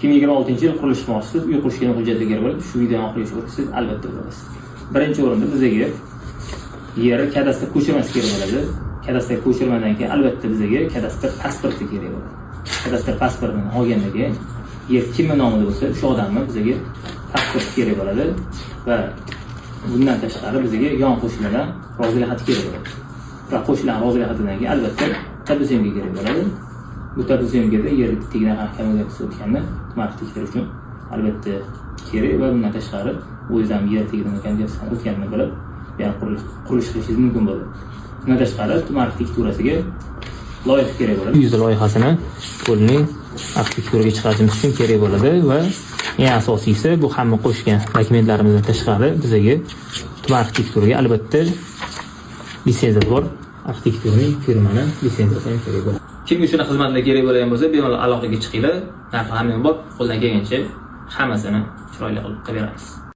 2026-yil qurilish maxsus uy qurishga hujjatga kerak bo'ladi. Shu videoni oxirigacha ko'rsangiz albatta bilasiz. Birinchi o'rinda bizga yer kadastr ko'chirmasi kerak bo'ladi. Kadastr ko'chirmadan keyin albatta bizga kadastr pasporti kerak bo'ladi. Kadastr pasportini olgandan keyin yer kimning nomida bo'lsa, o'sha odamning bizga pasport kerak bo'ladi va bundan tashqari bizga yon qo'shnilardan rozilig'i kerak bo'ladi. Va qo'shnilar roziligidan keyin albatta tabiiyki kerak bo'ladi. Bu tabiiyki yer tegna kommunikatsiya o'tganini tuman tekshirish uchun albatta kerak va bundan tashqari o'zingizdan yer tegna kommunikatsiya o'tganini bilib, yana qurilish qilishingiz mumkin bo'ladi. Bundan tashqari tuman arxitekturasiga loyiha kerak bo'ladi. Uy loyihasini qo'lning arxitekturaga chiqarishimiz uchun kerak bo'ladi va eng asosiysi bu hamma qo'shgan dokumentlarimizdan tashqari bizga tuman arxitekturaga albatta litsenziya bor. Arxitekturaning firmani litsenziyasi ham kerak bo'ladi. Kimga shuna xizmatlar kerak bo'lgan bo'lsa, bemalol aloqaga chiqinglar. Narxi ham bor, qo'ldan kelgancha hammasini chiroyli qilib beramiz.